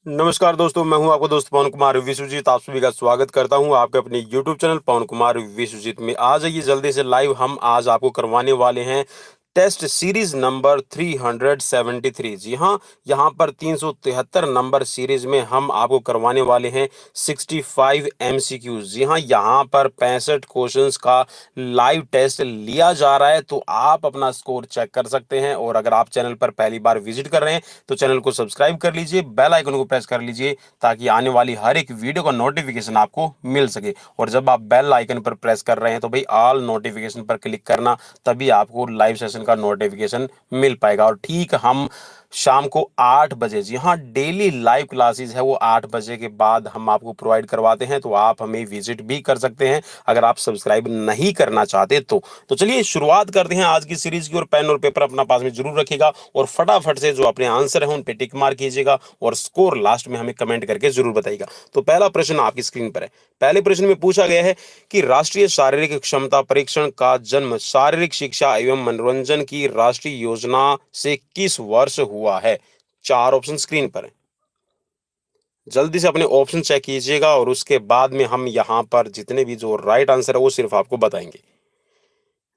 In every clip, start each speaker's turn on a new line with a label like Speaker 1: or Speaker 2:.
Speaker 1: नमस्कार दोस्तों, मैं हूं आपका दोस्त पवन कुमार विश्वजीत। आप सभी का स्वागत करता हूं आपके अपने यूट्यूब चैनल पवन कुमार विश्वजीत में। आ जाइए जल्दी से लाइव। हम आज आपको करवाने वाले हैं टेस्ट सीरीज नंबर 373। जी हाँ, यहाँ पर 373 नंबर सीरीज में हम आपको करवाने वाले हैं 65 एमसीक्यूज। जी हाँ, यहाँ पर 65 क्वेश्चंस का लाइव टेस्ट लिया जा रहा है, तो आप अपना स्कोर चेक कर सकते हैं। और अगर आप चैनल पर पहली बार विजिट कर रहे हैं तो चैनल को सब्सक्राइब कर लीजिए, बेल आइकन को प्रेस कर लीजिए ताकि आने वाली हर एक वीडियो का नोटिफिकेशन आपको मिल सके। और जब आप बेल आइकन पर प्रेस कर रहे हैं तो भाई ऑल नोटिफिकेशन पर क्लिक करना, तभी आपको लाइव सेशन का नोटिफिकेशन मिल पाएगा। और ठीक हम शाम को 8 बजे, जी हाँ, डेली लाइव क्लासेस है वो 8 बजे के बाद हम आपको प्रोवाइड करवाते हैं, तो आप हमें विजिट भी कर सकते हैं अगर आप सब्सक्राइब नहीं करना चाहते तो चलिए शुरुआत करते हैं आज की सीरीज की। और पेन और पेपर अपना पास में जरूर रखिएगा और फटाफट से जो अपने आंसर है उन पे टिक मार कीजिएगा और स्कोर लास्ट में हमें कमेंट करके जरूर बताइएगा। तो पहला प्रश्न आपकी स्क्रीन पर है। पहले प्रश्न में पूछा गया है कि राष्ट्रीय शारीरिक क्षमता परीक्षण का जन्म शारीरिक शिक्षा एवं मनोरंजन की राष्ट्रीय योजना से किस वर्ष हुआ है। चार ऑप्शन स्क्रीन पर है, जल्दी से अपने ऑप्शन चेक कीजिएगा और उसके बाद में हम यहां पर जितने भी जो राइट आंसर है वो सिर्फ आपको बताएंगे।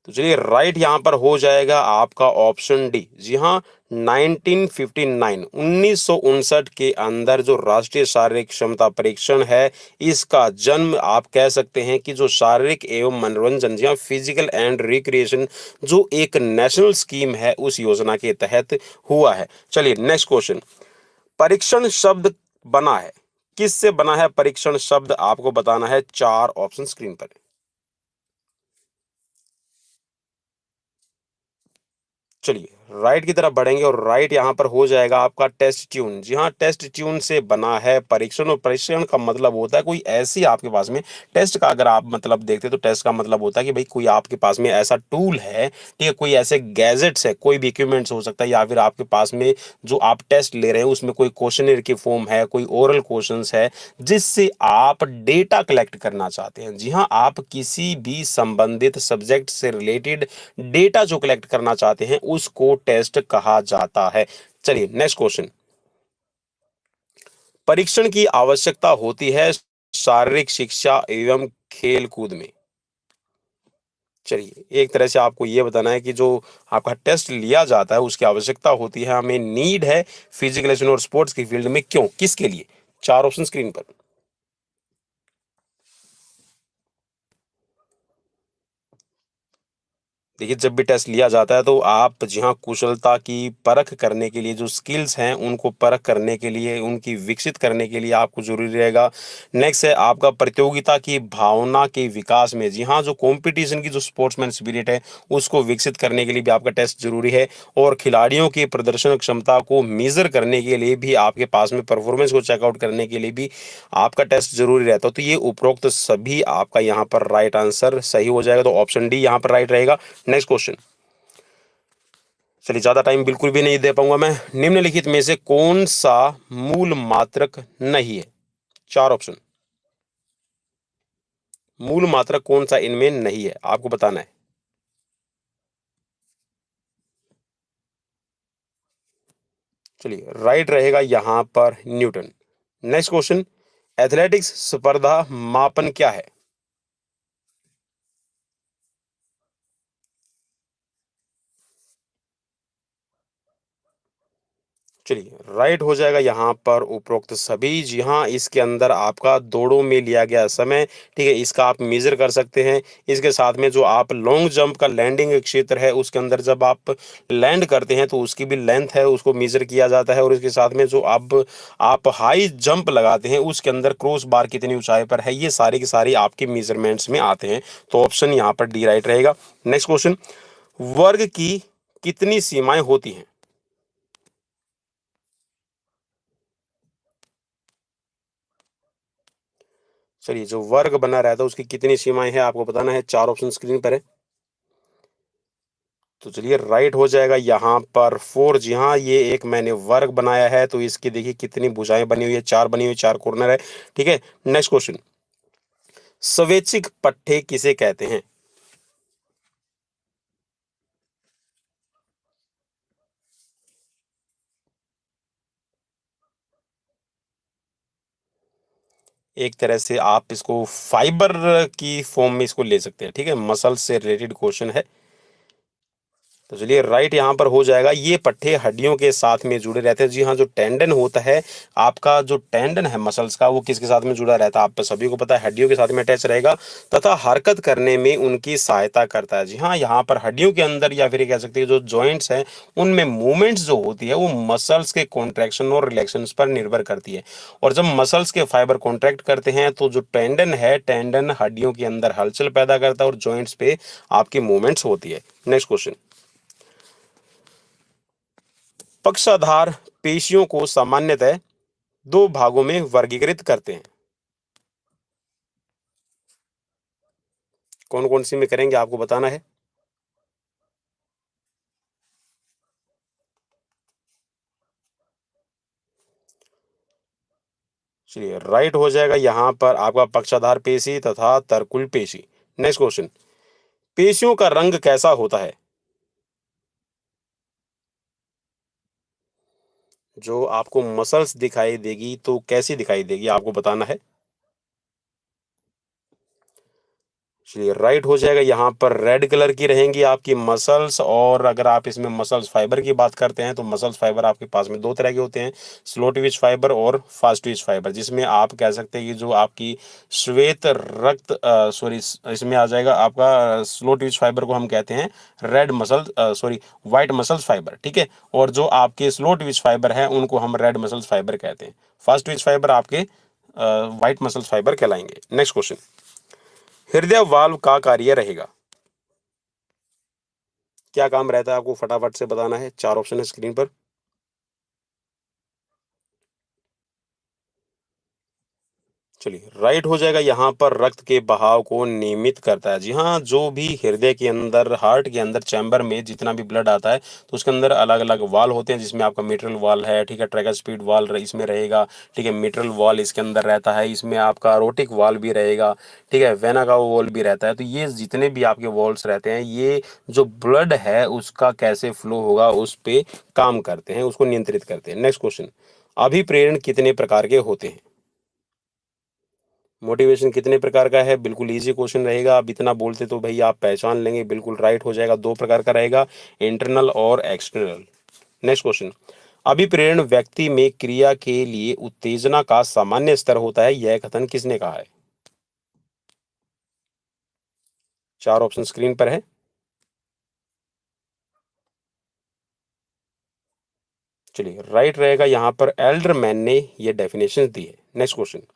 Speaker 1: तो चलिए, राइट यहां पर हो जाएगा आपका ऑप्शन डी। जी हाँ, 1959 1959 के अंदर जो राष्ट्रीय शारीरिक क्षमता परीक्षण है, इसका जन्म आप कह सकते हैं कि जो शारीरिक एवं मनोरंजन या फिजिकल एंड रिक्रिएशन जो एक नेशनल स्कीम है उस योजना के तहत हुआ है। चलिए नेक्स्ट क्वेश्चन। परीक्षण शब्द बना है, किससे बना है परीक्षण शब्द, आपको बताना है। चार ऑप्शन स्क्रीन पर है। चलिए राइट की तरफ बढ़ेंगे और राइट यहां पर हो जाएगा आपका टेस्ट ट्यून। जी हाँ, टेस्ट ट्यून से बना है परीक्षण। और परीक्षण का मतलब होता है कोई ऐसी आपके पास में, टेस्ट का अगर आप मतलब देखते तो टेस्ट का मतलब होता है कि भाई कोई आपके पास में ऐसा टूल है, ठीक है, कोई ऐसे गैजेट्स है, कोई भी इक्विपमेंट्स हो सकता है, या फिर आपके पास में जो आप टेस्ट ले रहे हैं उसमें कोई क्वेश्चनर की फॉर्म है, कोई ओरल क्वेश्चंस है, जिससे आप डेटा कलेक्ट करना चाहते हैं। जी हाँ, आप किसी भी संबंधित सब्जेक्ट से रिलेटेड डेटा जो कलेक्ट करना चाहते हैं उसको टेस्ट कहा जाता है। चलिए नेक्स्ट क्वेश्चन। परीक्षण की आवश्यकता होती है शारीरिक शिक्षा एवं खेल कूद में। चलिए, एक तरह से आपको यह बताना है कि जो आपका टेस्ट लिया जाता है उसकी आवश्यकता होती है, हमें नीड है फिजिकल एजुकेशन और स्पोर्ट्स की फील्ड में। क्यों, किसके लिए? चार ऑप्शन स्क्रीन पर। देखिए, जब भी टेस्ट लिया जाता है तो आप जी हाँ, कुशलता की परख करने के लिए, जो स्किल्स हैं उनको परख करने के लिए, उनकी विकसित करने के लिए आपको जरूरी रहेगा। नेक्स्ट है आपका प्रतियोगिता की भावना के विकास में। जी हाँ, जो कंपटीशन की जो स्पोर्ट्समैन स्पिरिट है उसको विकसित करने के लिए भी आपका टेस्ट जरूरी है। और खिलाड़ियों की प्रदर्शन क्षमता को मेजर करने के लिए भी, आपके पास में परफॉर्मेंस को चेकआउट करने के लिए भी आपका टेस्ट जरूरी रहता है। तो ये उपरोक्त सभी आपका यहाँ पर राइट आंसर सही हो जाएगा, तो ऑप्शन डी यहाँ पर राइट रहेगा। Next question. चलिए, ज्यादा टाइम बिल्कुल भी नहीं दे पाऊंगा मैं। निम्नलिखित में से कौन सा मूल मात्रक नहीं है? चार ऑप्शन। मूल मात्रक कौन सा इनमें नहीं है, आपको बताना है। चलिए, राइट रहेगा यहां पर न्यूटन। Next question. एथलेटिक्स स्पर्धा मापन क्या है? चलिए, राइट हो जाएगा यहाँ पर उपरोक्त सभी। जी हाँ, इसके अंदर आपका दौड़ों में लिया गया समय, ठीक है, इसका आप मेजर कर सकते हैं। इसके साथ में जो आप लॉन्ग जंप का लैंडिंग क्षेत्र है उसके अंदर जब आप लैंड करते हैं तो उसकी भी लेंथ है, उसको मेजर किया जाता है। और इसके साथ में जो अब आप हाई जंप लगाते हैं उसके अंदर क्रॉस बार कितनी ऊंचाई पर है, ये सारी की सारी आपके मेजरमेंट्स में आते हैं। तो ऑप्शन यहाँ पर डी राइट रहेगा। Next question. वर्ग की कितनी सीमाएं होती हैं? चलिए, जो वर्ग बना रहता है उसकी कितनी सीमाएं हैं आपको बताना है। चार ऑप्शन स्क्रीन पर है। तो चलिए, राइट हो जाएगा यहाँ पर फोर। जी हाँ, ये एक मैंने वर्ग बनाया है तो इसकी देखिए कितनी भुजाएं बनी हुई है, चार बनी हुई, चार कॉर्नर है, ठीक है। Next question. स्वैच्छिक पट्टे किसे कहते हैं? एक तरह से आप इसको फाइबर की फॉर्म में इसको ले सकते हैं, ठीक है, मसल से रिलेटेड क्वेश्चन है। तो चलिए राइट यहाँ पर हो जाएगा। ये पट्टे हड्डियों के साथ में जुड़े रहते हैं। जी हाँ, जो टेंडन होता है आपका, जो टेंडन है मसल्स का, वो किसके साथ में जुड़ा रहता है? आप सभी को पता है, हड्डियों के साथ में अटैच रहेगा तथा हरकत करने में उनकी सहायता करता है। जी हाँ, यहाँ पर हड्डियों के अंदर या फिर ये कह सकते हैं जो जॉइंट्स हैं उनमें मूवमेंट्स जो होती है वो मसल्स के कॉन्ट्रैक्शन और रिलैक्शन पर निर्भर करती है। और जब मसल्स के फाइबर कॉन्ट्रैक्ट करते हैं तो जो टेंडन है, टेंडन हड्डियों के अंदर हलचल पैदा करता है और जॉइंट्स पे आपकी मूवमेंट्स होती है। Next question. पक्षाधार पेशियों को सामान्यतः दो भागों में वर्गीकृत करते हैं। कौन कौन सी में करेंगे आपको बताना है। चलिए राइट हो जाएगा यहाँ पर आपका पक्षाधार पेशी तथा तरकुल पेशी। Next question. पेशियों का रंग कैसा होता है? जो आपको मसल्स दिखाई देगी तो कैसी दिखाई देगी आपको बताना है। चलिए राइट हो जाएगा। यहाँ पर रेड कलर की रहेंगी आपकी मसल्स। और अगर आप इसमें मसल्स फाइबर की बात करते हैं तो मसल्स फाइबर आपके पास में दो तरह के होते हैं, स्लो ट्विच फाइबर और फास्ट ट्विच फाइबर, जिसमें आप कह सकते हैं कि जो आपकी श्वेत रक्त सॉरी, इसमें आ जाएगा आपका स्लो ट्विच फाइबर को हम कहते हैं red muscle sorry white muscles fibre, ठीक है। और जो आपके स्लो ट्विच फाइबर हैं उनको हम रेड मसल्स फाइबर कहते हैं। फास्ट ट्विच फाइबर आपके व्हाइट मसल्स फाइबर कहलाएंगे। Next question. हृदय वाल्व का कार्य रहेगा। क्या काम रहता है आपको फटाफट से बताना है। चार ऑप्शन है स्क्रीन पर। चलिए राइट हो जाएगा। यहाँ पर रक्त के बहाव को नियमित करता है। जी हाँ, जो भी हृदय के अंदर, हार्ट के अंदर चैम्बर में जितना भी ब्लड आता है तो उसके अंदर अलग अलग वाल होते हैं, जिसमें आपका मिट्रल वाल है, ठीक है, ट्राइकस्पिड वाल इसमें रहेगा, ठीक है, मिट्रल वाल इसके अंदर रहता है, इसमें आपका रोटिक वाल भी रहेगा, ठीक है, वेना का वाल भी रहता है। तो ये जितने भी आपके वॉल्स रहते हैं ये जो ब्लड है उसका कैसे फ्लो होगा उस पे काम करते हैं, उसको नियंत्रित करते हैं। Next question. अभिप्रेरण कितने प्रकार के होते हैं? मोटिवेशन कितने प्रकार का है? बिल्कुल इजी क्वेश्चन रहेगा। आप इतना बोलते तो भैया आप पहचान लेंगे। बिल्कुल राइट हो जाएगा। दो प्रकार का रहेगा, इंटरनल और एक्सटर्नल। Next question. अभिप्रेरण व्यक्ति में क्रिया के लिए उत्तेजना का सामान्य स्तर होता है, यह कथन किसने कहा है? चार ऑप्शन स्क्रीन पर है। चलिए राइट रहेगा। यहाँ पर एल्डरमैन ने यह डेफिनेशन दी है। Next question.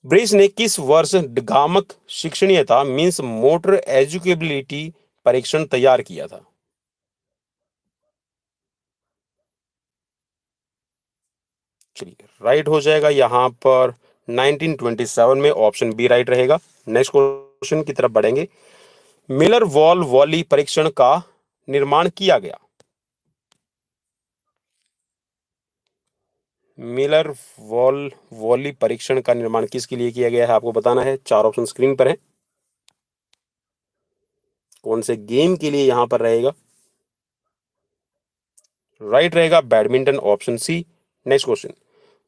Speaker 1: ब्रिस ने किस वर्ष गामक शिक्षणीयता मीन्स मोटर एजुकेबिलिटी परीक्षण तैयार किया था? चलिए राइट हो जाएगा यहाँ पर 1927 में। ऑप्शन बी राइट रहेगा। नेक्स्ट क्वेश्चन की तरफ बढ़ेंगे। मिलर वॉल वॉली परीक्षण का निर्माण किया गया। मिलर वॉल वॉली परीक्षण का निर्माण किसके लिए किया गया है आपको बताना है। चार ऑप्शन स्क्रीन पर है। कौन से गेम के लिए यहाँ पर रहेगा? राइट रहेगा badminton, option C. Next question.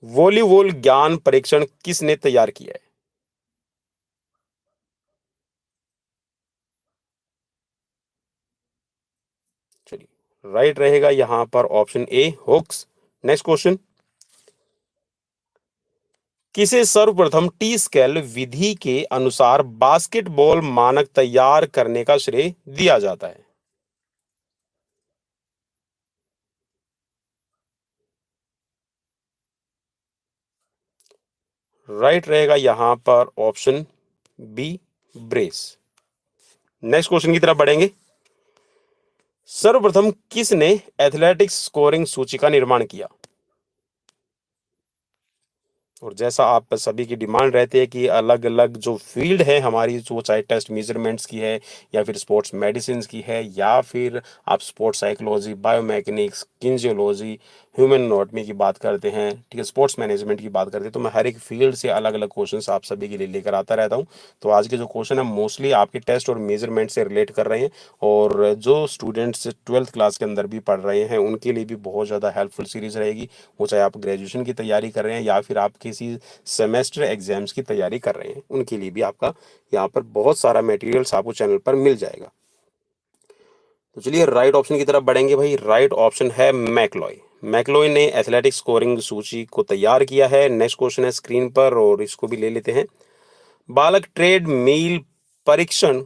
Speaker 1: Volleyball ज्ञान परीक्षण किसने तैयार किया है? चलिए राइट रहेगा यहाँ पर option A hooks. Next question. किसे सर्वप्रथम टी स्केल विधि के अनुसार बास्केटबॉल मानक तैयार करने का श्रेय दिया जाता है? राइट रहेगा यहाँ पर option B brace. Next question की तरफ बढ़ेंगे। सर्वप्रथम किसने एथलेटिक्स स्कोरिंग सूची का निर्माण किया? और जैसा आप सभी की डिमांड रहती है कि अलग अलग जो फील्ड है हमारी, जो चाहे टेस्ट मेजरमेंट्स की है या फिर स्पोर्ट्स मेडिसिन की है या फिर आप sports psychology, biomechanics, kinesiology, human anatomy की बात करते हैं, ठीक है, स्पोर्ट्स मैनेजमेंट की बात करते हैं, तो मैं हर एक फील्ड से अलग अलग क्वेश्चंस आप सभी के लिए लेकर आता रहता हूँ। तो आज के जो क्वेश्चन है मोस्टली आपके टेस्ट और मेजरमेंट से रिलेट कर रहे हैं, और जो स्टूडेंट्स ट्वेल्थ क्लास के अंदर भी पढ़ रहे हैं उनके लिए भी बहुत ज़्यादा हेल्पफुल सीरीज रहेगी। वो चाहे आप ग्रेजुएशन की तैयारी कर रहे हैं या फिर आप किसी सेमेस्टर एग्जाम्स की तैयारी कर रहे हैं, उनके लिए भी आपका यहाँ पर बहुत सारा मटेरियल्स आपको चैनल पर मिल जाएगा। तो चलिए राइट ऑप्शन की तरफ बढ़ेंगे भाई। राइट ऑप्शन है मैकलॉय। मैकलॉय ने एथलेटिक स्कोरिंग सूची को तैयार किया है। नेक्स्ट क्वेश्चन है स्क्रीन पर और इसको भी ले लेते हैं। बालक ट्रेड मील परीक्षण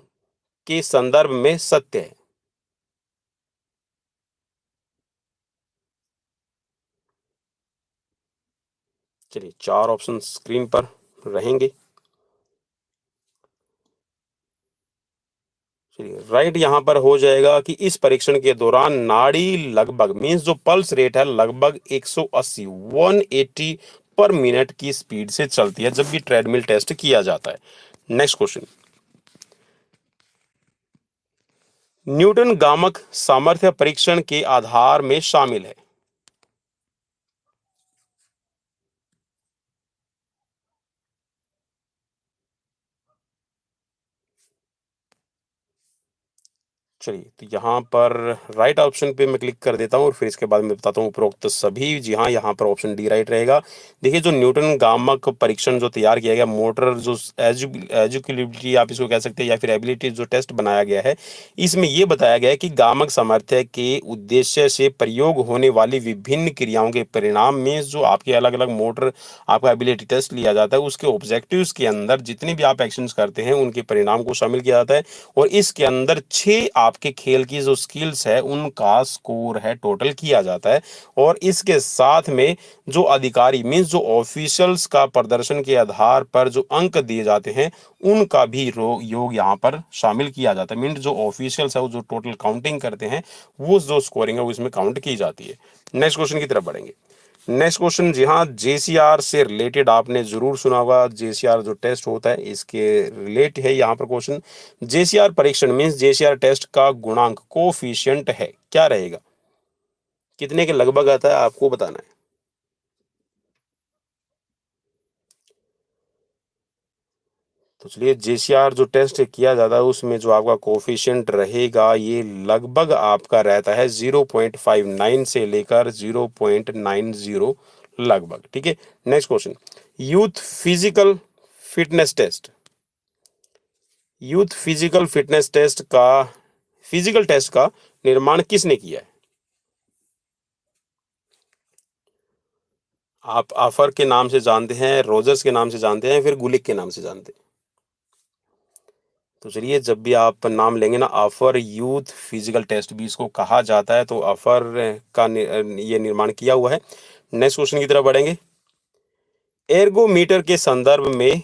Speaker 1: के संदर्भ में सत्य है। चलिए चार ऑप्शन स्क्रीन पर रहेंगे। चलिए राइट यहाँ पर हो जाएगा कि इस परीक्षण के दौरान नाड़ी लगभग मींस जो पल्स रेट है लगभग 180 180 पर मिनट की स्पीड से चलती है जब भी ट्रेडमिल टेस्ट किया जाता है। Next question. न्यूटन गामक सामर्थ्य परीक्षण के आधार में शामिल है। चलिए तो यहाँ पर राइट ऑप्शन पे मैं क्लिक कर देता हूँ और फिर इसके बाद मैं बताता हूँ उपरोक्त सभी। जी हाँ, यहाँ पर ऑप्शन डी राइट रहेगा। देखिए जो न्यूटन गामक परीक्षण जो तैयार किया गया, मोटर जो एजुकेबिलिटी आप इसको कह सकते हैं या फिर एबिलिटी जो टेस्ट बनाया गया है, इसमें ये बताया गया है कि गामक सामर्थ्य के उद्देश्य से प्रयोग होने वाली विभिन्न क्रियाओं के परिणाम में जो आपके अलग अलग मोटर आपका एबिलिटी टेस्ट लिया जाता है, उसके ऑब्जेक्टिव्स के अंदर जितने भी आप एक्शंस करते हैं उनके परिणाम को शामिल किया जाता है। और इसके अंदर 6 आपके खेल की जो स्किल्स है उनका स्कोर है टोटल किया जाता है। और इसके साथ में जो अधिकारी मीन्स जो ऑफिशियल्स का प्रदर्शन के आधार पर जो अंक दिए जाते हैं उनका भी योग यहाँ पर शामिल किया जाता है। मीन्स जो ऑफिशियल्स है वो जो टोटल काउंटिंग करते हैं वो जो स्कोरिंग है वो इसमें काउंट की जाती है। नेक्स्ट क्वेश्चन की तरफ बढ़ेंगे। नेक्स्ट क्वेश्चन, जी हाँ, जेसीआर से रिलेटेड आपने जरूर सुना होगा। जेसीआर जो टेस्ट होता है इसके रिलेट है यहाँ पर क्वेश्चन। जेसीआर परीक्षण मीन्स जेसीआर टेस्ट का गुणांक कोफिशिएंट है क्या रहेगा? कितने के लगभग आता है आपको बताना है। तो चलिए जेसीआर जो टेस्ट किया जाता है उसमें जो आपका कोफिशिएंट रहेगा ये लगभग आपका रहता है 0.59 से लेकर 0.90 लगभग, ठीक है। Next question. Youth physical fitness test. Youth physical test का निर्माण किसने किया है? आप आफर के नाम से जानते हैं, रोजर्स के नाम से जानते हैं, फिर गुलिक के नाम से जानते हैं? तो चलिए जब भी आप नाम लेंगे ना, आफर यूथ फिजिकल टेस्ट भी इसको कहा जाता है, तो आफर का ये निर्माण किया हुआ है। नेक्स्ट क्वेश्चन की तरफ बढ़ेंगे। एर्गोमीटर के संदर्भ में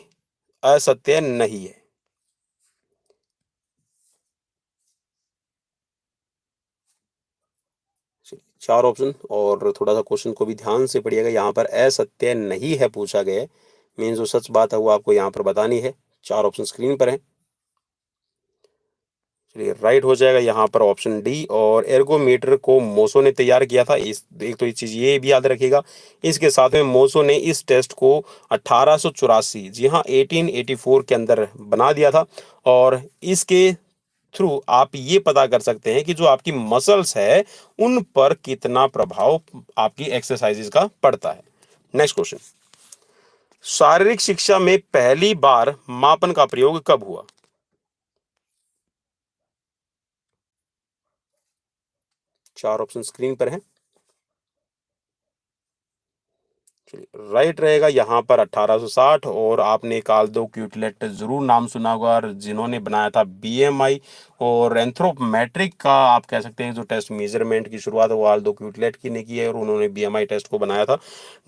Speaker 1: असत्य नहीं है। चलिए, चार ऑप्शन और थोड़ा सा क्वेश्चन को भी ध्यान से पढ़िएगा। यहाँ पर असत्य नहीं है पूछा गया है, मीन्स जो सच बात है वो आपको यहाँ पर बतानी है। चार ऑप्शन स्क्रीन पर है। चलिए राइट हो जाएगा यहाँ पर ऑप्शन डी। और एर्गोमीटर को मोसो ने तैयार किया था। इस एक तो ये चीज ये भी याद रखिएगा। इसके साथ में मोसो ने इस टेस्ट को 1884, जी हाँ 1884 के अंदर बना दिया था। और इसके थ्रू आप ये पता कर सकते हैं कि जो आपकी मसल्स है उन पर कितना प्रभाव आपकी एक्सरसाइजेज का पड़ता है। Next question. शारीरिक शिक्षा में पहली बार मापन का प्रयोग कब हुआ? चार ऑप्शन स्क्रीन पर है। चलिए राइट रहेगा यहाँ पर 1860। और आपने काल्दो क्यूटलेट जरूर नाम सुना होगा, और जिन्होंने बनाया था बीएमआई और एंथ्रोपमेट्रिक का आप कह सकते हैं जो टेस्ट मेजरमेंट की शुरुआत है वो आल्दो क्यूटलेट की ने की है और उन्होंने बीएमआई टेस्ट को बनाया था।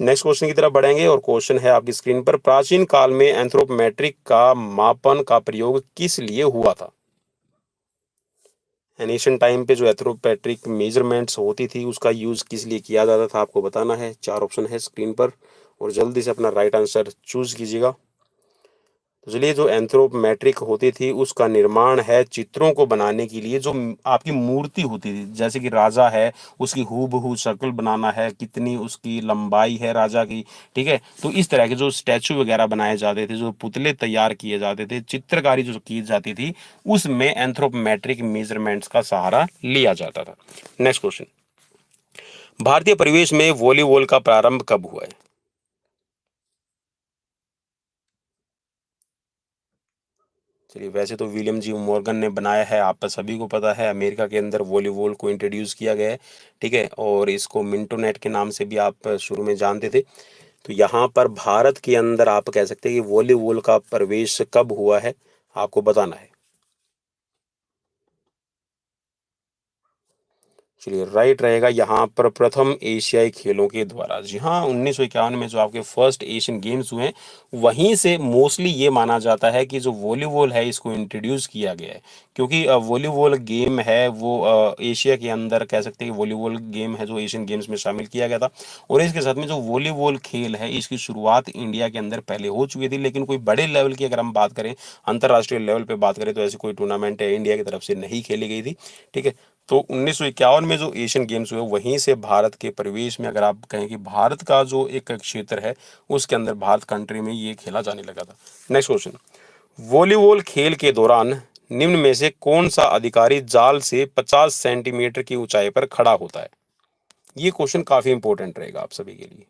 Speaker 1: नेक्स्ट क्वेश्चन की तरफ बढ़ेंगे और क्वेश्चन है आपकी स्क्रीन पर। प्राचीन काल में एंथ्रोपमेट्रिक का मापन का प्रयोग किस लिए हुआ था? एनिशियन टाइम पे जो एंथ्रोपमेट्रिक मेजरमेंट्स होती थी उसका यूज किस लिए किया जाता था आपको बताना है। चार ऑप्शन है स्क्रीन पर और जल्दी से अपना राइट आंसर चूज कीजिएगा। तो चलिए, जो एंथ्रोपमेट्रिक होती थी उसका निर्माण है चित्रों को बनाने के लिए, जो आपकी मूर्ति होती थी, जैसे कि राजा है उसकी हूबहू शक्ल बनाना है, कितनी उसकी लंबाई है राजा की, ठीक है। तो इस तरह के जो स्टैचू वगैरह बनाए जाते थे, जो पुतले तैयार किए जाते थे, चित्रकारी जो की जाती थी, उसमें एंथ्रोपमेट्रिक मेजरमेंट्स का सहारा लिया जाता था। नेक्स्ट क्वेश्चन, भारतीय परिवेश में वॉलीबॉल का प्रारंभ कब हुआ है? चलिए, वैसे तो विलियम जी मॉर्गन ने बनाया है, आप सभी को पता है, अमेरिका के अंदर वॉलीबॉल को इंट्रोड्यूस किया गया है, ठीक है। और इसको मिंटोनेट के नाम से भी आप शुरू में जानते थे। तो यहाँ पर भारत के अंदर आप कह सकते हैं कि वॉलीबॉल का प्रवेश कब हुआ है, आपको बताना है। चलिए, राइट रहेगा यहाँ पर प्रथम एशियाई खेलों के द्वारा। जी हाँ, 1951 में जो आपके फर्स्ट एशियन गेम्स हुए, वहीं से मोस्टली ये माना जाता है कि जो वॉलीबॉल है इसको इंट्रोड्यूस किया गया है। क्योंकि वॉलीबॉल गेम है वो एशिया के अंदर कह सकते हैं कि वॉलीबॉल गेम है जो एशियन गेम्स में शामिल किया गया था। और इसके साथ में जो वॉलीबॉल खेल है इसकी शुरुआत इंडिया के अंदर पहले हो चुकी थी, लेकिन कोई बड़े लेवल की अगर हम बात करें, अंतर्राष्ट्रीय लेवल पे बात करें, तो ऐसी कोई टूर्नामेंट इंडिया की तरफ से नहीं खेली गई थी, ठीक है। तो 1951 में जो एशियन गेम्स हुए, वहीं से भारत के परिवेश में अगर आप कहें कि भारत का जो एक क्षेत्र है उसके अंदर भारत कंट्री में ये खेला जाने लगा था। नेक्स्ट क्वेश्चन, वॉलीबॉल खेल के दौरान निम्न में से कौन सा अधिकारी जाल से 50 सेंटीमीटर की ऊंचाई पर खड़ा होता है? ये क्वेश्चन काफी इंपॉर्टेंट रहेगा आप सभी के लिए।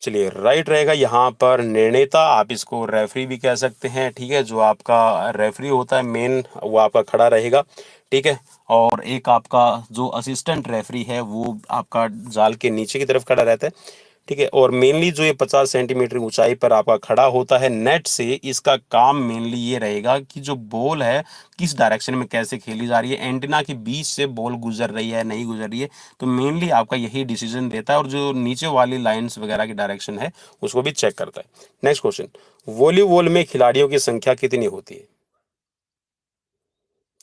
Speaker 1: चलिए, राइट रहेगा यहाँ पर निर्णेता, आप इसको रेफरी भी कह सकते हैं, ठीक है। जो आपका रेफरी होता है मेन, वो आपका खड़ा रहेगा, ठीक है। और एक आपका जो असिस्टेंट रेफरी है वो आपका जाल के नीचे की तरफ खड़ा रहता है, ठीक है। और मेनली जो ये 50 सेंटीमीटर ऊंचाई पर आपका खड़ा होता है नेट से, इसका काम मेनली ये रहेगा कि जो बॉल है किस डायरेक्शन में कैसे खेली जा रही है, एंटीना के बीच से बॉल गुजर रही है नहीं गुजर रही है, तो मेनली आपका यही डिसीजन देता है। और जो नीचे वाली लाइंस वगैरह की डायरेक्शन है उसको भी चेक करता है। नेक्स्ट क्वेश्चन, वॉलीबॉल में खिलाड़ियों की संख्या कितनी होती है?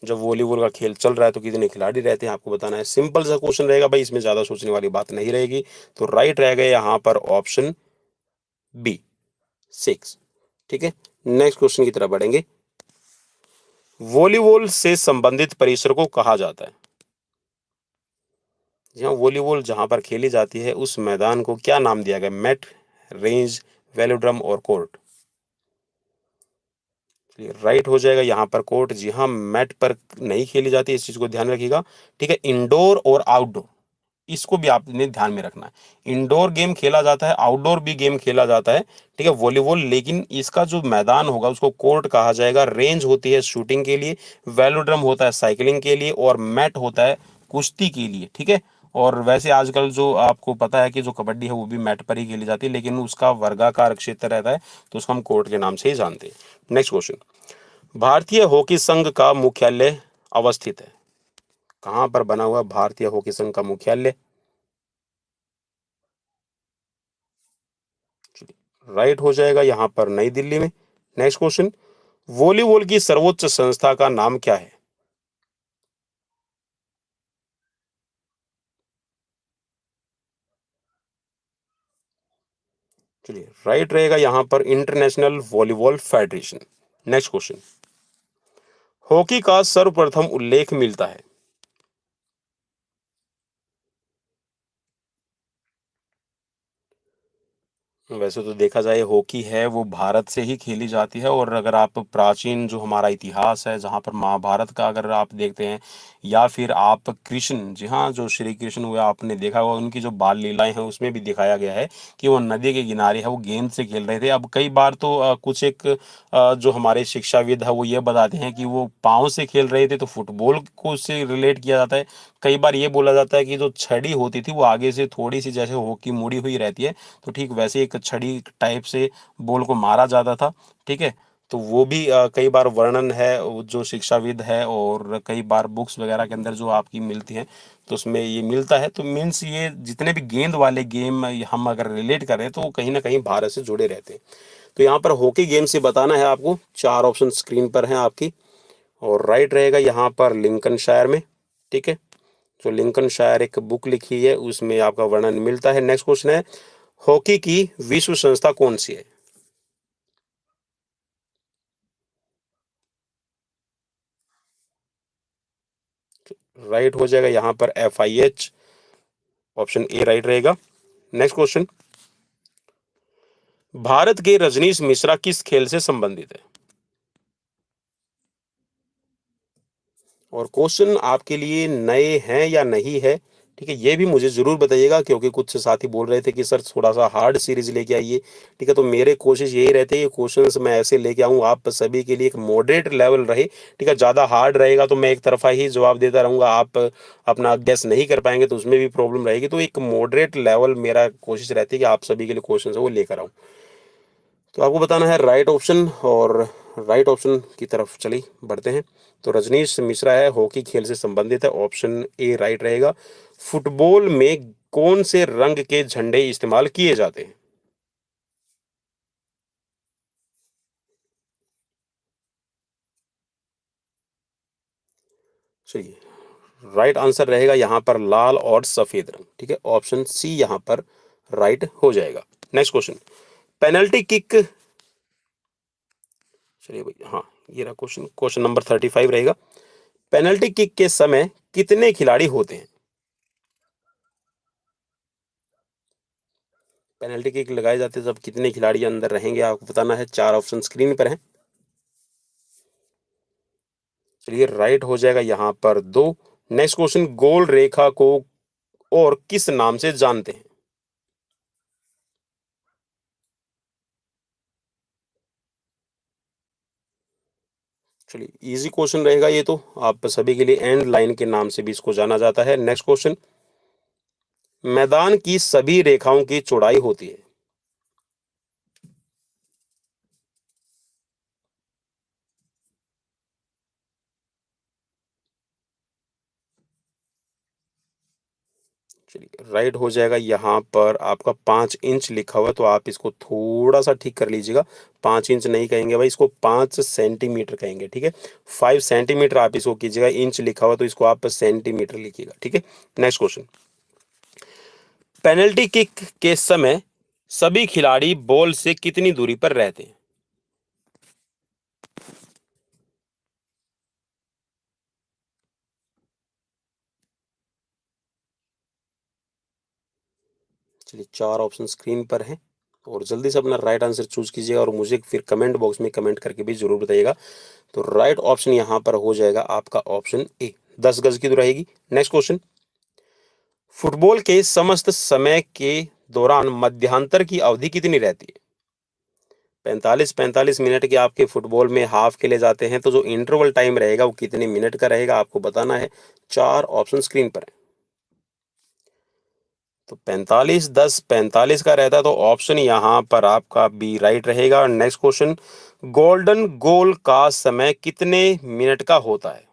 Speaker 1: जब वॉलीबॉल का खेल चल रहा है तो कितने खिलाड़ी रहते हैं, आपको बताना है। सिंपल सा क्वेश्चन रहेगा भाई, इसमें ज्यादा सोचने वाली बात नहीं रहेगी। तो राइट रहेगा यहाँ पर ऑप्शन बी, 6, ठीक है। नेक्स्ट क्वेश्चन की तरफ बढ़ेंगे, वॉलीबॉल से संबंधित परिसर को कहा जाता है? जी हाँ, वॉलीबॉल जहां पर खेली जाती है उस मैदान को क्या नाम दिया गया? मैट, रेंज, वेलोड्रम और कोर्ट। राइट हो जाएगा यहाँ पर कोर्ट। जी हाँ, मैट पर नहीं खेली जाती, इस चीज को ध्यान रखिएगा, ठीक है। इंडोर और आउटडोर, इसको भी आपने ध्यान में रखना है। इंडोर गेम खेला जाता है, आउटडोर भी गेम खेला जाता है, ठीक है, वॉलीबॉल। लेकिन इसका जो मैदान होगा उसको कोर्ट कहा जाएगा। रेंज होती है शूटिंग के लिए, वेलोड्रम होता है साइकिलिंग के लिए, और मैट होता है कुश्ती के लिए, ठीक है। और वैसे आजकल जो आपको पता है कि जो कबड्डी है वो भी मैट पर ही खेली जाती है, लेकिन उसका वर्गाकार क्षेत्र रहता है, तो उसको हम कोर्ट के नाम से ही जानते हैं। नेक्स्ट क्वेश्चन, भारतीय हॉकी संघ का मुख्यालय अवस्थित है? कहाँ पर बना हुआ भारतीय हॉकी संघ का मुख्यालय? राइट हो जाएगा यहाँ पर नई दिल्ली में। नेक्स्ट क्वेश्चन, वॉलीबॉल की सर्वोच्च संस्था का नाम क्या है? चलिए, राइट रहेगा यहाँ पर international volleyball federation. Next question, hockey का सर्वप्रथम उल्लेख मिलता है? वैसे तो देखा जाए हॉकी है वो भारत से ही खेली जाती है। और अगर आप प्राचीन जो हमारा इतिहास है, जहाँ पर महाभारत का अगर आप देखते हैं, या फिर आप कृष्ण, जी हाँ, जो श्री कृष्ण हुए आपने देखा होगा, उनकी जो बाल लीलाएं हैं उसमें भी दिखाया गया है कि वो नदी के किनारे है वो गेंद से खेल रहे थे। अब कई बार तो कुछ एक जो हमारे शिक्षाविद है वो ये बताते हैं कि वो पाँव से खेल रहे थे, तो फुटबॉल को उससे रिलेट किया जाता है। कई बार ये बोला जाता है कि जो छड़ी होती थी वो आगे से थोड़ी सी जैसे हॉकी मुड़ी हुई रहती है, तो ठीक वैसे एक छड़ी टाइप से बॉल को मारा जाता था, ठीक है। तो वो भी कई बार वर्णन है वो जो शिक्षाविद है, और कई बार बुक्स वगैरह के अंदर जो आपकी मिलती हैं, तो उसमें ये मिलता है। तो मीन्स ये जितने भी गेंद वाले गेम हम अगर रिलेट करें तो वो कहीं ना कहीं भारत से जुड़े रहते हैं। तो यहाँ पर हॉकी गेम से बताना है आपको, चार ऑप्शन स्क्रीन पर हैं आपकी, और राइट रहेगा यहाँ पर लिंकनशायर में। ठीक है, तो लिंकनशायर एक बुक लिखी है, उसमें आपका वर्णन मिलता है। नेक्स्ट क्वेश्चन है, हॉकी की विश्व संस्था कौन सी है? राइट हो जाएगा यहाँ पर FIH, ऑप्शन ए राइट रहेगा। नेक्स्ट क्वेश्चन, भारत के रजनीश मिश्रा किस खेल से संबंधित है? और क्वेश्चन आपके लिए नए हैं या नहीं है, ठीक है, ये भी मुझे जरूर बताइएगा, क्योंकि कुछ साथी बोल रहे थे कि सर थोड़ा सा हार्ड सीरीज लेके आइए। ठीक है, तो मेरे कोशिश यही रहती है कि क्वेश्चंस मैं ऐसे लेके आऊँ आप सभी के लिए एक मॉडरेट लेवल रहे। ठीक है, ज़्यादा हार्ड रहेगा तो मैं एक तरफा ही जवाब देता रहूँगा, आप अपना गेस नहीं कर पाएंगे तो उसमें भी प्रॉब्लम रहेगी। तो एक मॉडरेट लेवल मेरा कोशिश रहती है कि आप सभी के लिए क्वेश्चन है वो लेकर आऊँ। तो आपको बताना है राइट ऑप्शन, और राइट ऑप्शन की तरफ चलिए बढ़ते हैं। तो रजनीश मिश्रा है, हॉकी खेल से संबंधित है, ऑप्शन ए राइट रहेगा। फुटबॉल में कौन से रंग के झंडे इस्तेमाल किए जाते हैं? चलिए, राइट आंसर रहेगा यहाँ पर लाल और सफेद रंग। ठीक है, ऑप्शन सी यहाँ पर राइट हो जाएगा। नेक्स्ट क्वेश्चन, पेनल्टी किक, चलिए भाई, हाँ ये रहा क्वेश्चन, क्वेश्चन नंबर 35 रहेगा। पेनल्टी किक के समय कितने खिलाड़ी होते हैं? पेनल्टी किक लगाए जाते हैं जब कितने खिलाड़ी अंदर रहेंगे, आपको बताना है। चार ऑप्शन स्क्रीन पर हैं। चलिए, राइट हो जाएगा यहाँ पर दो। नेक्स्ट क्वेश्चन, गोल रेखा को और किस नाम से जानते हैं? चलिए, इजी क्वेश्चन रहेगा ये तो आप सभी के लिए, एंड लाइन के नाम से भी इसको जाना जाता है। नेक्स्ट क्वेश्चन, मैदान की सभी रेखाओं की चौड़ाई होती है? चलिए, राइट हो जाएगा यहाँ पर आपका 5 इंच लिखा हुआ है, तो आप इसको थोड़ा सा ठीक कर लीजिएगा। 5 इंच नहीं कहेंगे भाई, इसको 5 सेंटीमीटर कहेंगे। ठीक है, 5 सेंटीमीटर आप इसको कीजिएगा, इंच लिखा हुआ तो इसको आप सेंटीमीटर लिखिएगा। ठीक है, नेक्स्ट क्वेश्चन, पेनल्टी किक के समय सभी खिलाड़ी बॉल से कितनी दूरी पर रहते हैं? चलिए, चार ऑप्शन स्क्रीन पर हैं, और जल्दी से अपना राइट आंसर चूज कीजिएगा और मुझे फिर कमेंट बॉक्स में कमेंट करके भी जरूर बताइएगा। तो राइट ऑप्शन यहाँ पर हो जाएगा आपका ऑप्शन ए, 10 गज की दूरी रहेगी। नेक्स्ट क्वेश्चन, फुटबॉल के समस्त समय के दौरान मध्यांतर की अवधि कितनी रहती है? 45-45 मिनट के आपके फुटबॉल में हाफ खेले जाते हैं, तो जो इंटरवल टाइम रहेगा वो कितने मिनट का रहेगा आपको बताना है। चार ऑप्शन स्क्रीन पर है। तो 45-10-45 का रहता है, तो ऑप्शन यहाँ पर आपका बी राइट रहेगा। नेक्स्ट क्वेश्चन, गोल्डन गोल का समय कितने मिनट का होता है?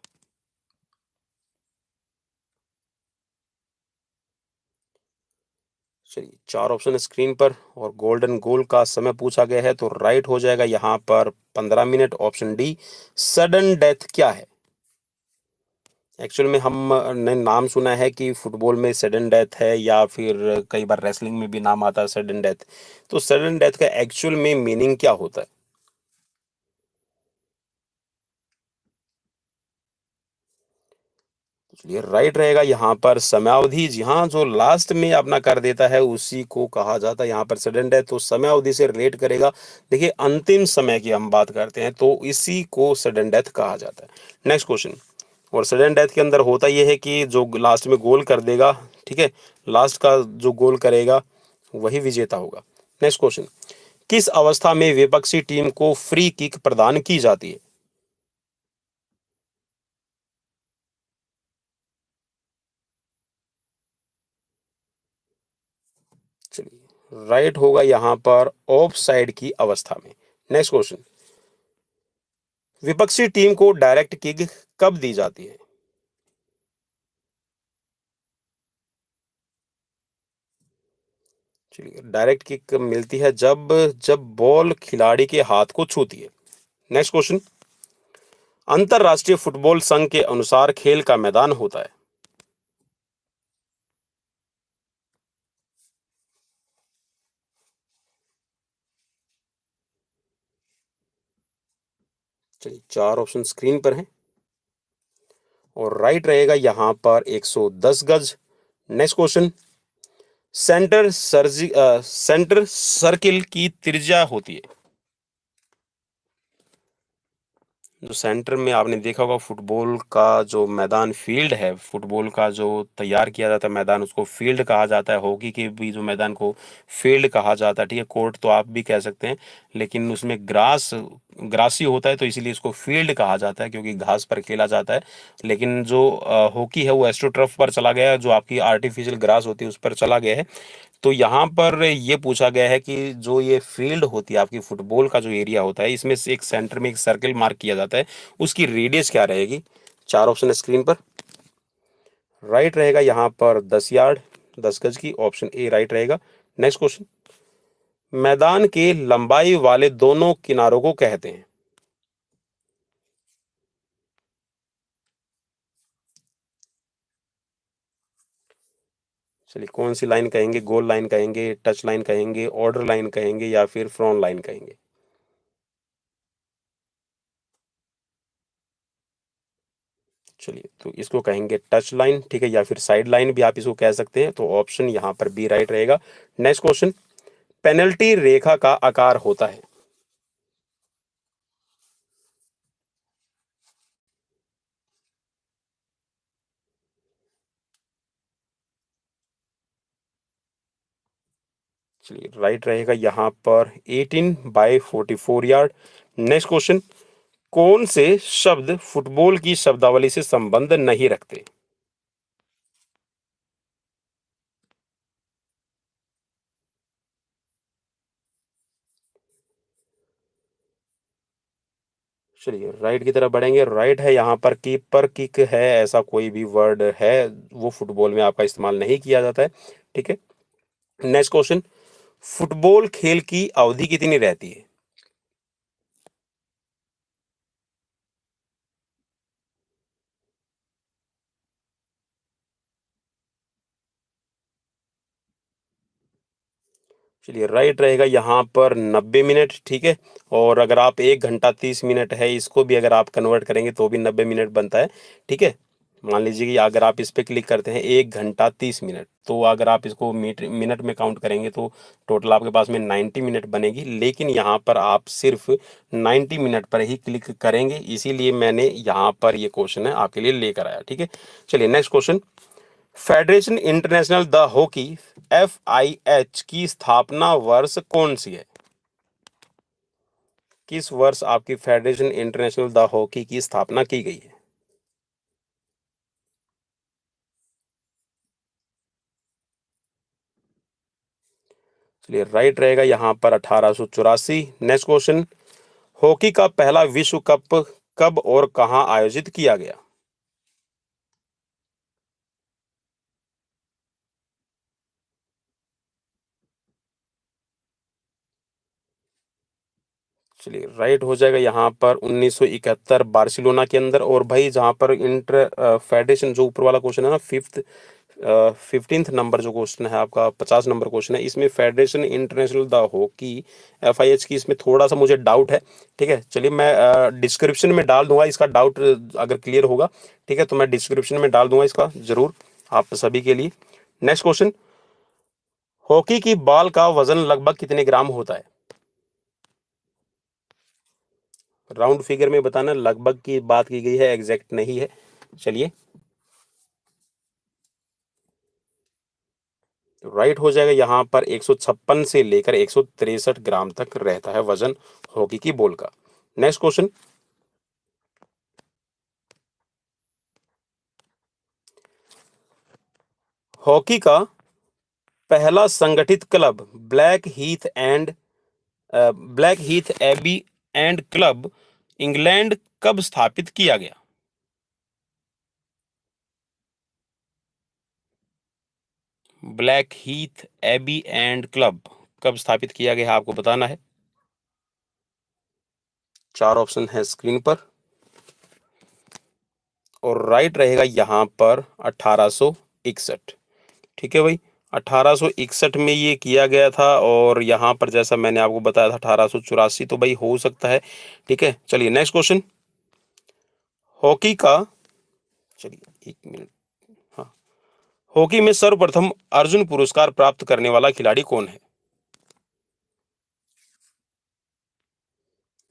Speaker 1: चलिए, चार ऑप्शन स्क्रीन पर, और गोल्डन गोल का समय पूछा गया है, तो राइट हो जाएगा यहाँ पर 15 minute, option D. Sudden death क्या है? एक्चुअल में हम ने नाम सुना है कि फुटबॉल में सडन डेथ है, या फिर कई बार रेसलिंग में भी नाम आता है सडन डेथ। तो सडन डेथ का एक्चुअल में मीनिंग क्या होता है? चलिए, राइट रहेगा यहाँ पर समयावधि। जी हाँ, जो लास्ट में अपना कर देता है उसी को कहा जाता है यहाँ पर सडन डेथ, तो समयावधि से रिलेट करेगा। देखिए, अंतिम समय की हम बात करते हैं तो इसी को सडन डेथ कहा जाता है। नेक्स्ट क्वेश्चन, और सडन डेथ के अंदर होता यह है कि जो लास्ट में गोल कर देगा, ठीक है, लास्ट का जो गोल करेगा वही विजेता होगा। नेक्स्ट क्वेश्चन, किस अवस्था में विपक्षी टीम को फ्री किक प्रदान की जाती है? चलिए, राइट होगा यहाँ पर ऑफ साइड की अवस्था में। नेक्स्ट क्वेश्चन, विपक्षी टीम को डायरेक्ट किक कब दी जाती है? चलिए, डायरेक्ट किक मिलती है जब जब बॉल खिलाड़ी के हाथ को छूती है। नेक्स्ट क्वेश्चन, अंतरराष्ट्रीय फुटबॉल संघ के अनुसार खेल का मैदान होता है? चलिए, चार ऑप्शन स्क्रीन पर हैं और राइट रहेगा यहां पर 110 गज। नेक्स्ट क्वेश्चन, सेंटर सर्किल की त्रिज्या होती है? जो सेंटर में आपने देखा होगा फुटबॉल का जो मैदान फील्ड है, फुटबॉल का जो तैयार किया जाता है मैदान, उसको फील्ड कहा जाता है। हॉकी के भी जो मैदान को फील्ड कहा जाता है, ठीक है। कोर्ट तो आप भी कह सकते हैं, लेकिन उसमें ग्रासी होता है तो इसीलिए इसको फील्ड कहा जाता है, क्योंकि घास पर खेला जाता है। लेकिन जो हॉकी है वो एस्ट्रोटर्फ पर चला गया है, जो आपकी आर्टिफिशियल ग्रास होती है उस पर चला गया है। तो यहाँ पर ये पूछा गया है कि जो ये फील्ड होती है आपकी फुटबॉल का जो एरिया होता है, इसमें से एक सेंटर में एक सर्कल मार्क किया जाता है, उसकी रेडियस क्या रहेगी? चार ऑप्शन है स्क्रीन पर। राइट रहेगा यहाँ पर 10 यार्ड, 10 गज की, ऑप्शन ए राइट रहेगा। नेक्स्ट क्वेश्चन, मैदान के लंबाई वाले दोनों किनारों को कहते हैं? चलिए, कौन सी लाइन कहेंगे? गोल लाइन कहेंगे, टच लाइन कहेंगे, ऑर्डर लाइन कहेंगे, या फिर फ्रॉन लाइन कहेंगे? चलिए, तो इसको कहेंगे टच लाइन, ठीक है, या फिर साइड लाइन भी आप इसको कह सकते हैं। तो ऑप्शन यहाँ पर बी राइट रहेगा। नेक्स्ट क्वेश्चन, पेनल्टी रेखा का आकार होता है? चलिए, राइट रहेगा यहाँ पर 18/44 यार्ड। नेक्स्ट क्वेश्चन, कौन से शब्द फुटबॉल की शब्दावली से संबंध नहीं रखते? चलिए, राइट की तरफ बढ़ेंगे। राइट है यहाँ पर कीपर किक है, ऐसा कोई भी वर्ड है वो फुटबॉल में आपका इस्तेमाल नहीं किया जाता है, ठीक है। नेक्स्ट क्वेश्चन, फुटबॉल खेल की अवधि कितनी रहती है? चलिए, राइट रहेगा यहाँ पर 90 मिनट, ठीक है। और अगर आप 1 घंटा 30 मिनट है, इसको भी अगर आप कन्वर्ट करेंगे तो भी 90 मिनट बनता है, ठीक है। मान लीजिए कि अगर आप इस पे क्लिक करते हैं 1 घंटा 30 मिनट, तो अगर आप इसको मिनट में काउंट करेंगे तो टोटल आपके पास में 90 मिनट बनेगी। लेकिन यहाँ पर आप सिर्फ 90 मिनट पर ही क्लिक करेंगे, इसीलिए मैंने यहाँ पर ये क्वेश्चन है आपके लिए लेकर आया, ठीक है। चलिए, next question, federation international the hockey FIH की स्थापना वर्ष कौन सी है? किस वर्ष आपकी फेडरेशन इंटरनेशनल द हॉकी की स्थापना की गई है? चलिए, राइट रहेगा यहाँ पर 1884। नेक्स्ट क्वेश्चन, हॉकी का पहला विश्व कप कब और कहां आयोजित किया गया? चलिए, राइट हो जाएगा यहाँ पर 1971 बार्सिलोना के अंदर। और भाई जहाँ पर इंटर फेडरेशन, जो ऊपर वाला क्वेश्चन है ना, 15th नंबर जो क्वेश्चन है आपका, 50 नंबर क्वेश्चन है, इसमें federation international the hockey FIH की, इसमें थोड़ा सा मुझे डाउट है, ठीक है। चलिए, मैं डिस्क्रिप्शन में डाल दूंगा इसका, डाउट अगर क्लियर होगा, ठीक है, तो मैं डिस्क्रिप्शन में डाल दूंगा इसका जरूर आप सभी के लिए। नेक्स्ट क्वेश्चन, हॉकी की बॉल का वजन लगभग कितने ग्राम होता है? राउंड फिगर में बताना, लगभग की बात की गई है, एग्जैक्ट नहीं है। चलिए, राइट हो जाएगा यहाँ पर 156 से लेकर 163 ग्राम तक रहता है वजन हॉकी की बॉल का। नेक्स्ट क्वेश्चन, हॉकी का पहला संगठित club Blackheath Abbey End club England कब स्थापित किया गया? Blackheath Abbey End club कब स्थापित किया गया है, आपको बताना है। चार ऑप्शन है स्क्रीन पर। और राइट रहेगा यहाँ पर 1861। ठीक है भाई, 1861 में ये किया गया था, और यहाँ पर जैसा मैंने आपको बताया था 1884, तो भाई हो सकता है। ठीक है, चलिए नेक्स्ट क्वेश्चन। हॉकी का, चलिए एक मिनट, हाँ, हॉकी में सर्वप्रथम अर्जुन पुरस्कार प्राप्त करने वाला खिलाड़ी कौन है?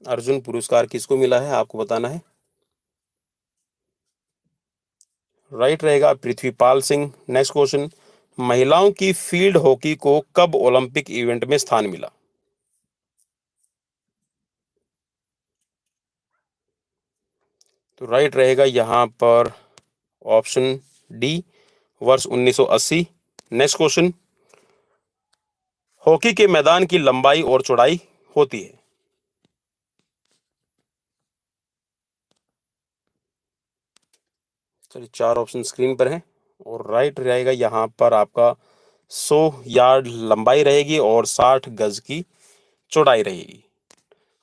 Speaker 1: अर्जुन पुरस्कार किसको मिला है आपको बताना है। राइट रहेगा पृथ्वीपाल सिंह। नेक्स्ट क्वेश्चन, महिलाओं की फील्ड हॉकी को कब ओलंपिक इवेंट में स्थान मिला? तो राइट रहेगा यहाँ पर ऑप्शन डी, वर्ष 1980। नेक्स्ट क्वेश्चन, हॉकी के मैदान की लंबाई और चौड़ाई होती है? चलिए चार ऑप्शन स्क्रीन पर हैं, और राइट रहेगा यहाँ पर आपका 100 यार्ड लंबाई रहेगी और 60 गज की चौड़ाई रहेगी।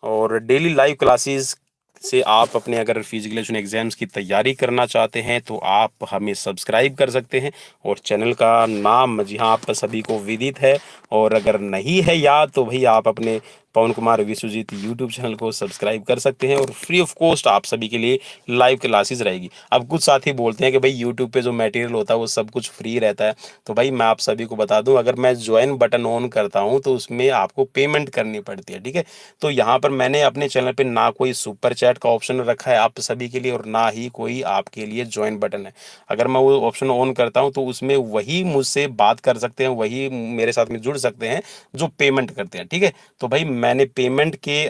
Speaker 1: और डेली लाइव क्लासेस से आप अपने अगर फिजिकलेशन एग्जाम्स की तैयारी करना चाहते हैं तो आप हमें सब्सक्राइब कर सकते हैं, और चैनल का नाम जी हाँ आप सभी को विदित है, और अगर नहीं है याद तो भाई आप अपने पवन कुमार विश्वजीत यूट्यूब चैनल को सब्सक्राइब कर सकते हैं, और फ्री ऑफ कॉस्ट आप सभी के लिए लाइव क्लासेस रहेगी। अब कुछ साथी बोलते हैं कि भाई यूट्यूब पे जो मटेरियल होता है वो सब कुछ फ्री रहता है, तो भाई मैं आप सभी को बता दूं, अगर मैं ज्वाइन बटन ऑन करता हूं तो उसमें आपको पेमेंट करनी पड़ती है। ठीक है, तो यहाँ पर मैंने अपने चैनल पे ना कोई सुपर चैट का ऑप्शन रखा है आप सभी के लिए, और ना ही कोई आपके लिए ज्वाइन बटन है। अगर मैं वो ऑप्शन ऑन करता हूँ तो उसमें वही मुझसे बात कर सकते हैं, वही मेरे साथ में जुड़ सकते हैं जो पेमेंट करते हैं। ठीक है, तो भाई मैंने पेमेंट के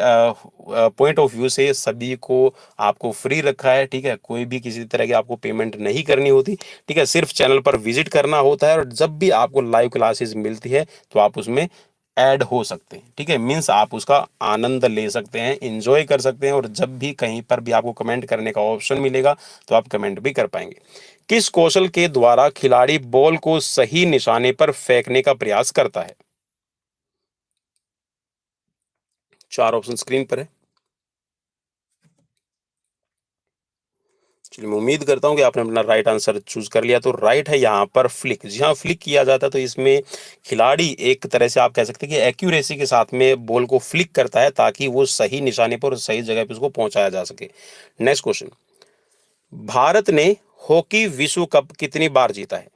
Speaker 1: पॉइंट ऑफ व्यू से सभी को आपको फ्री रखा है। ठीक है, कोई भी किसी तरह की आपको पेमेंट नहीं करनी होती। ठीक है, सिर्फ चैनल पर विजिट करना होता है, और जब भी आपको लाइव क्लासेस मिलती है तो आप उसमें ऐड हो सकते हैं। ठीक है, मीन्स आप उसका आनंद ले सकते हैं, एंजॉय कर सकते हैं, और जब भी कहीं पर भी आपको कमेंट करने का ऑप्शन मिलेगा तो आप कमेंट भी कर पाएंगे। किस कौशल के द्वारा खिलाड़ी बॉल को सही निशाने पर फेंकने का प्रयास करता है? चार ऑप्शन स्क्रीन पर है। चलिए मैं उम्मीद करता हूँ कि आपने अपना राइट आंसर चूज कर लिया। तो राइट है यहाँ पर फ्लिक। जी हाँ, फ्लिक किया जाता है, तो इसमें खिलाड़ी एक तरह से आप कह सकते हैं कि एक्यूरेसी के साथ में बॉल को फ्लिक करता है ताकि वो सही निशाने पर और सही जगह पर उसको पहुंचाया जा सके। नेक्स्ट क्वेश्चन, भारत ने हॉकी विश्व कप कितनी बार जीता है?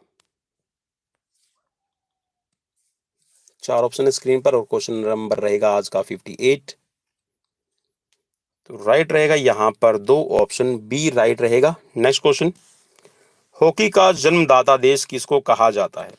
Speaker 1: चार ऑप्शन है स्क्रीन पर, और क्वेश्चन नंबर रहेगा आज का 58। तो राइट रहेगा यहाँ पर दो, ऑप्शन बी राइट रहेगा। नेक्स्ट क्वेश्चन, हॉकी का जन्मदाता देश किसको कहा जाता है?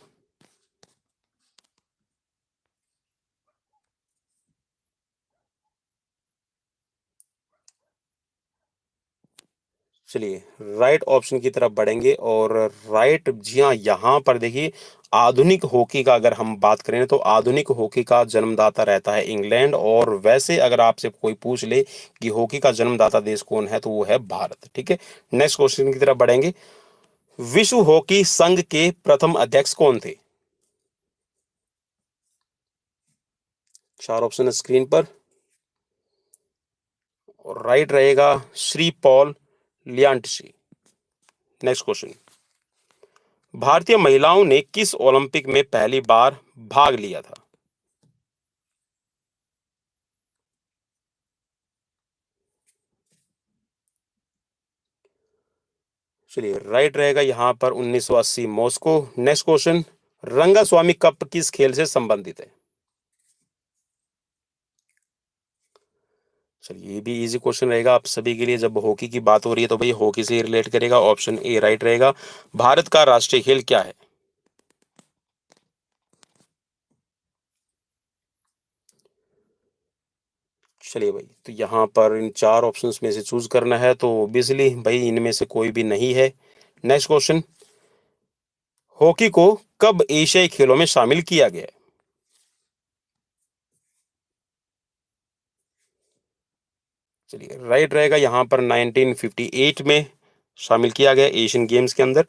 Speaker 1: चलिए राइट ऑप्शन की तरफ बढ़ेंगे, और राइट जी हाँ यहाँ पर देखिए, आधुनिक हॉकी का अगर हम बात करें तो आधुनिक हॉकी का जन्मदाता रहता है इंग्लैंड, और वैसे अगर आपसे कोई पूछ ले कि हॉकी का जन्मदाता देश कौन है तो वो है भारत। ठीक है, नेक्स्ट क्वेश्चन की तरफ बढ़ेंगे। विश्व हॉकी संघ के प्रथम अध्यक्ष कौन थे? चार ऑप्शन है स्क्रीन पर, और राइट रहेगा श्री पॉल लियांटसी। नेक्स्ट क्वेश्चन, भारतीय महिलाओं ने किस ओलंपिक में पहली बार भाग लिया था? चलिए राइट रहेगा यहाँ पर 1980 Moscow. Next question, Rangaswamy cup किस खेल से संबंधित है? चलिए ये भी इजी क्वेश्चन रहेगा आप सभी के लिए। जब हॉकी की बात हो रही है तो भाई हॉकी से रिलेट करेगा, ऑप्शन ए राइट रहेगा। भारत का राष्ट्रीय खेल क्या है? चलिए भाई, तो यहाँ पर इन चार ऑप्शंस में से चूज करना है, तो ऑब्वियसली भाई इनमें से कोई भी नहीं है। नेक्स्ट क्वेश्चन, हॉकी को कब एशियाई खेलों में शामिल किया गया है? चलिए राइट रहेगा यहाँ पर 1958 में शामिल किया गया एशियन गेम्स के अंदर।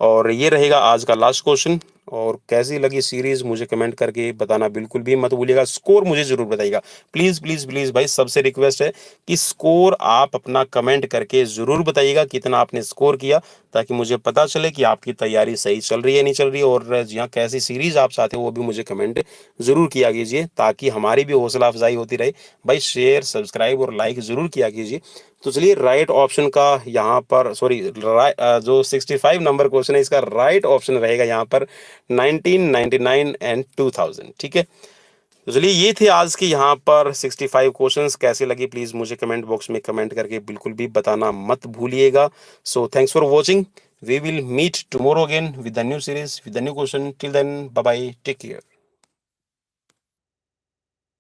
Speaker 1: और ये रहेगा आज का लास्ट क्वेश्चन, और कैसी लगी सीरीज मुझे कमेंट करके बताना बिल्कुल भी मत भूलिएगा। स्कोर मुझे जरूर बताइएगा। प्लीज प्लीज प्लीज भाई, सबसे रिक्वेस्ट है कि स्कोर आप अपना कमेंट करके जरूर बताइएगा कितना आपने स्कोर किया, ताकि मुझे पता चले कि आपकी तैयारी सही चल रही है नहीं चल रही है। और जी हाँ, कैसी सीरीज आप चाहते हो वो भी मुझे कमेंट जरूर किया कीजिए, ताकि हमारी भी हौसला अफजाई होती रहे। भाई शेयर सब्सक्राइब और लाइक जरूर किया कीजिए। तो चलिए, राइट ऑप्शन का यहाँ पर, सॉरी, जो 65 नंबर क्वेश्चन है इसका राइट ऑप्शन रहेगा यहाँ पर 1999 एंड 2000। ठीक है, तो चलिए ये थे आज के यहाँ पर 65 क्वेश्चंस। कैसे लगी प्लीज मुझे कमेंट बॉक्स में कमेंट करके बिल्कुल भी बताना मत भूलिएगा। So thanks for watching. We will meet tomorrow again with the new series with the new question. Till then, bye bye, take care.